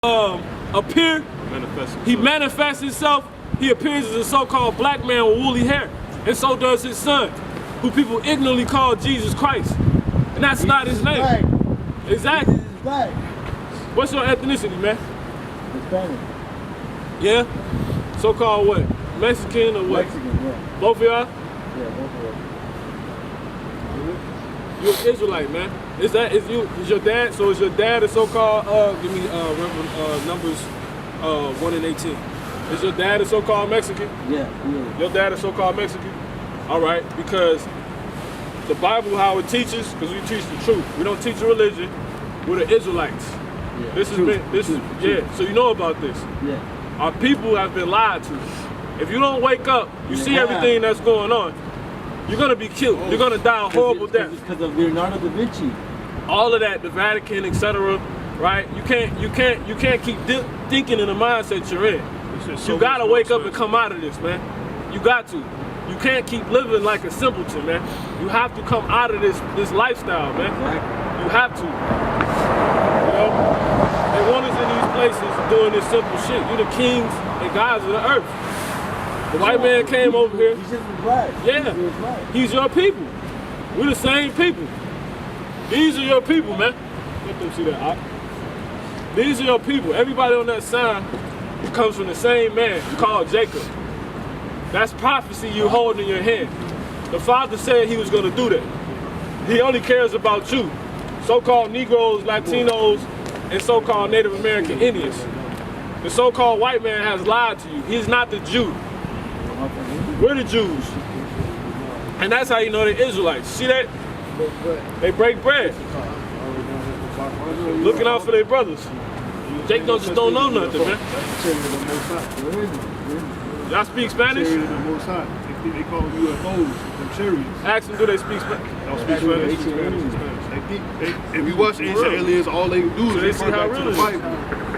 appear, he manifests himself. He appears as a so-called black man with woolly hair, and so does his son, who people ignorantly call Jesus Christ, and that's not his name. Black. Exactly. Jesus is black. What's your ethnicity, man? Hispanic. Yeah. So-called what? Mexican or what? Mexican, yeah. Both of y'all? Yeah, both of them. You're an Israelite, man. Is your dad? So is your dad a so-called? Give me numbers 1 and 18. Is your dad a so-called Mexican? Yeah. Your dad is so-called Mexican? All right, because the Bible, how it teaches, because we teach the truth. We don't teach a religion. We're the Israelites. Yeah. This Truth. is yeah. So you know about this. Yeah. Our people have been lied to. If you don't wake up, you see everything that's going on. You're gonna be killed. You're gonna die a horrible death. Because of Leonardo da Vinci. All of that, the Vatican, etc. Right? You can't keep thinking in the mindset you're in. You gotta wake up and come out of this, man. You got to. You can't keep living like a simpleton, man. You have to come out of this lifestyle, man. You have to. You know? They want us in these places doing this simple shit. You're the kings and gods of the earth. The white man came over here. He's just black. Yeah. He's your people. We're the same people. These are your people, man. Let them see that. These are your people. Everybody on that sign comes from the same man called Jacob. That's prophecy you hold in your hand. The Father said he was going to do that. He only cares about you. So-called Negroes, Latinos, and so-called Native American Indians. The so-called white man has lied to you. He's not the Jew. We're the Jews. And that's how you know they're Israelites. See that? They break bread. Looking out for their brothers. Jake just don't know nothing, man. Y'all speak Spanish? They call them UFOs, them chariots. Ask them, do they speak Spanish? Don't speak Spanish. If you watch Ancient Aliens, all they do is they see how real the Bible.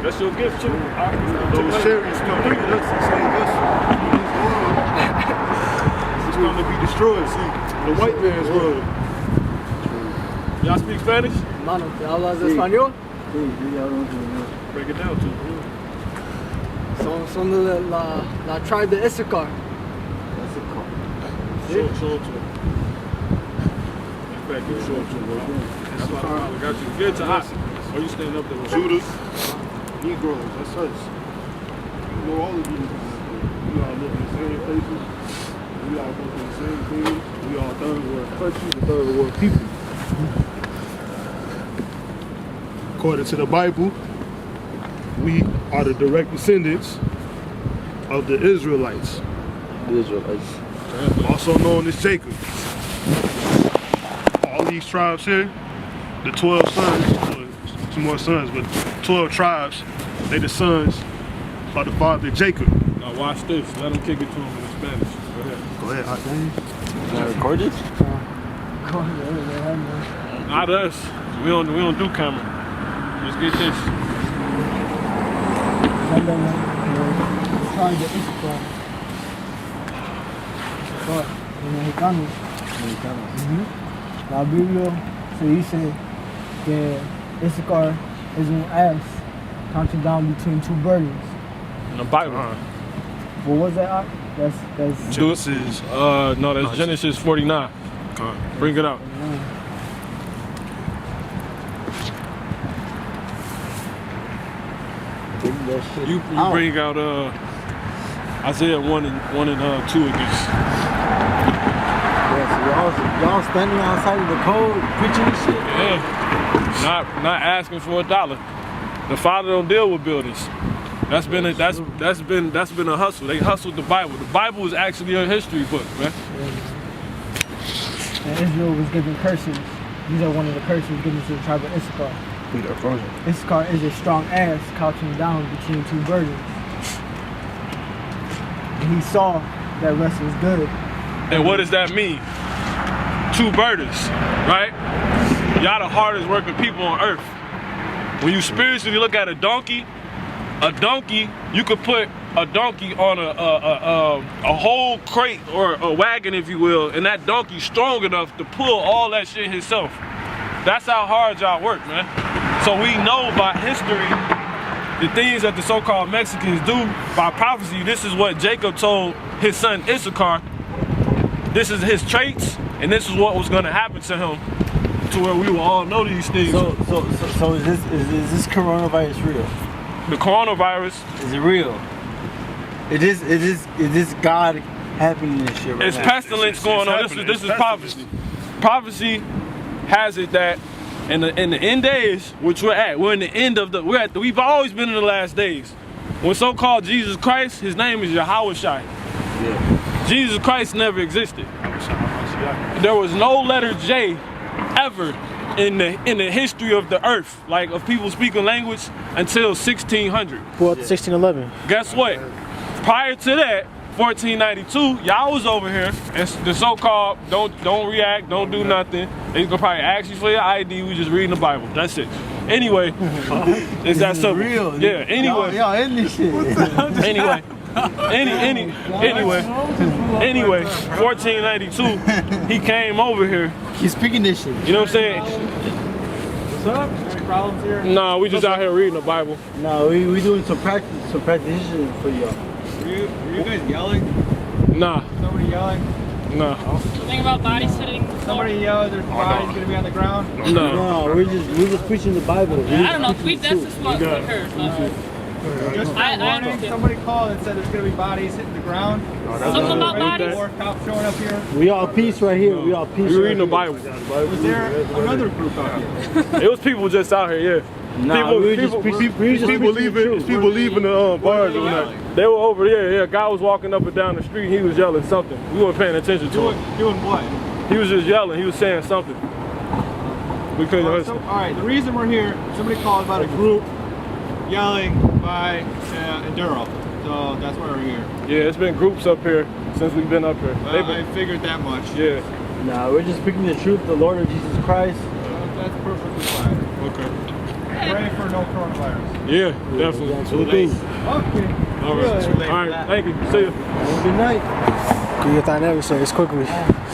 That's your gift, too. Those chariots come to us and save us. It's going to be destroyed. See, the white man's world. Y'all speak Spanish? Mano, ¿te hablas español? Sí, Break it down to me. Son de la tribe de Issachar. Show it to him. In fact, you show it to him. That's why I got you. Get to us. Or you stand up there with Judas, Negroes, that's us. You know all of these. We all live in the same places. We all go through the same things. We all third world countries and third world people. According to the Bible, we are the direct descendants of the Israelites. The Israelites. Also known as Jacob. All these tribes here, the 12 sons, or 2 more sons, but 12 tribes, they the sons of the father Jacob. Now watch this. Let them kick it to him in Spanish. Go ahead, hot dang. Can I record this? Not us. We don't do camera. Let's get this. Tribe de Issachar. Mexicanos. La Biblia se dice que Issachar is an ass counting down between 2 burdens. In the Bible. What was that? That's Genesis. No, that's Genesis 49. Bring it out. You bring out Isaiah 1 and 2 of this. Y'all standing outside of the code preaching this shit? Yeah. Not asking for $1. The Father don't deal with buildings. That's been a hustle. They hustled the Bible. The Bible is actually a history book, man. And Israel was given curses. These are one of the curses given to the tribe of Issachar. Issachar is a strong ass couching down between 2 burdens. And he saw that rest was good. And what does that mean? 2 burdens, right? Y'all the hardest working people on earth. When you spiritually look at a donkey, you could put a donkey on a whole crate or a wagon, if you will, and that donkey's strong enough to pull all that shit himself. That's how hard y'all work, man. So we know by history the things that the so-called Mexicans do by prophecy, this is what Jacob told his son Issachar. This is his traits, and this is what was going to happen to him, to where we will all know these things. So is this coronavirus real? The coronavirus, Is it real? Is this God happening this shit right it's now? pestilence going on. This is prophecy. Prophecy has it that in the end days, which we're in the end of we've always been in the last days. When so-called Jesus Christ, his name is Yahushua. Yeah. Jesus Christ never existed. There was no letter J ever in the history of the earth, like of people speaking language, until 1600. Well, 1611. Guess what? Prior to that, 1492, y'all was over here, and the so-called don't react, don't do nothing. They gonna probably ask you for your ID. We just reading the Bible. That's it. Anyway, it's that simple. Real. Yeah. Anyway. Y'all in this shit. Anyway. Anyway, 1492, he came over here. He's speaking this shit. You know what I'm saying? What's up? Any problems here? Nah, we just out here reading the Bible. No, we doing some practice for y'all. Were you guys yelling? Nah, Somebody yelling? nah, Something about bodies sitting. Somebody yelled there's bodies gonna be on the ground? nah. No, we're just preaching the Bible. I don't know. That's just what we heard. Just I warning, understand. somebody called and said there's gonna be bodies hitting the ground. Something about bodies. Or cops showing up here. We all peace right here. We all peace. We reading the right Bible. Was there another group out here? It was people just out here, yeah. here. Nah, we were just preaching People leaving the bars or not. They were over there, yeah. A guy was walking up and down the street, he was yelling something. We weren't paying attention to him. Doing what? He was just yelling, he was saying something. We couldn't listen. Alright, the reason we're here, somebody called about a group yelling by Enduro. So that's why we're here. Yeah, it's been groups up here since we've been up here. Well, They've been, I figured that much. yeah, Nah, we're just speaking the truth, the Lord of Jesus Christ. That's perfectly fine. okay. Pray for no coronavirus. Yeah, definitely. That's what we do. Okay. All right, Really? all right, thank you. See you. Good night. Can you get that adversary quickly?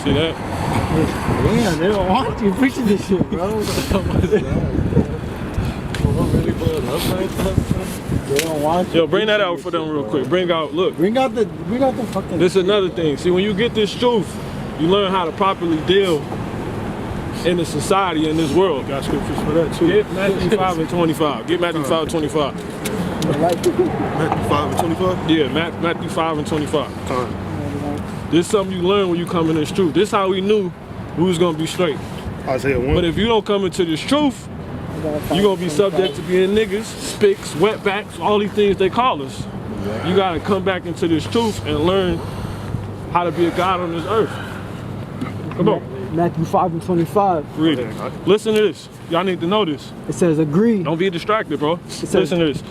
See that? Damn, they don't want you preaching this shit, bro. They don't want you. Yo, bring that out for them real quick. Bring out, look. Bring out the fucking. This is another thing. See, when you get this truth, you learn how to properly deal in the society, in this world. Got scriptures for that too. Get Matthew 5 and 25. Get Matthew 5 and 25. Matthew 5 and 25. Yeah, Matthew 5 and 25. This is something you learn when you come in this truth. This is how we knew we was going to be straight. Isaiah 1. But if you don't come into this truth, you're going to be subject to being niggas, spicks, wetbacks, all these things they call us. You got to come back into this truth and learn how to be a God on this earth. Come on. Matthew 5 and 25. Read it. Listen to this. Y'all need to know this. It says agree. Don't be distracted, bro. says- Listen to this.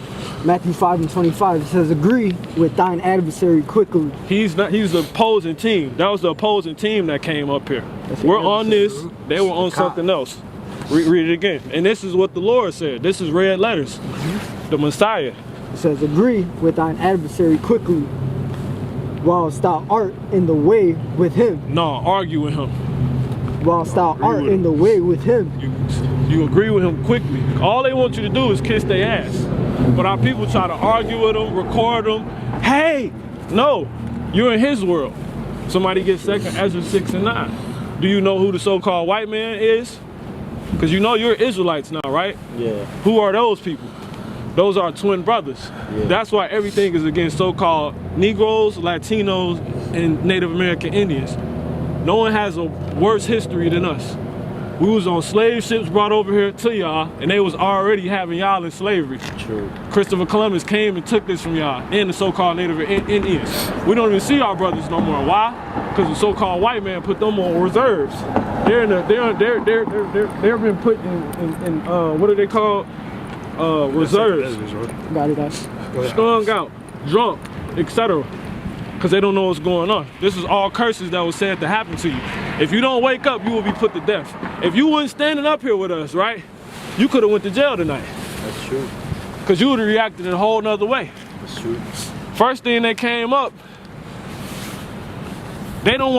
Matthew 5 and 25. It says agree with thine adversary quickly. He's the opposing team. That was the opposing team that came up here. We're on this. They were on something else. Read it again. And this is what the Lord said. This is red letters. The Messiah. It says agree with thine adversary quickly, whilst thou art in the way with him. No, argue with him. Whilst thou art with in the way with him. You agree with him quickly. All they want you to do is kiss their ass. But our people try to argue with them, record them. Hey, no, you're in his world. Somebody gets second, Ezra 6 and 9. Do you know who the so-called white man is? Because you know you're Israelites now, right? Yeah. Who are those people? Those are twin brothers. Yeah. That's why everything is against so-called Negroes, Latinos, and Native American Indians. No one has a worse history than us. We was on slave ships brought over here to y'all, and they was already having y'all in slavery. True. Christopher Columbus came and took this from y'all and the so-called Native Indians. We don't even see our brothers no more. Why? Because the so-called white man put them on reserves. They've been put in what are they called? Reserves. Got it, guys. Strung out, drunk, etc. Because they don't know what's going on. This is all curses that was said to happen to you. If you don't wake up, you will be put to death. If you weren't standing up here with us, right, you could have went to jail tonight. That's true. Because you would have reacted in a whole nother way. That's true. First thing that came up, they don't want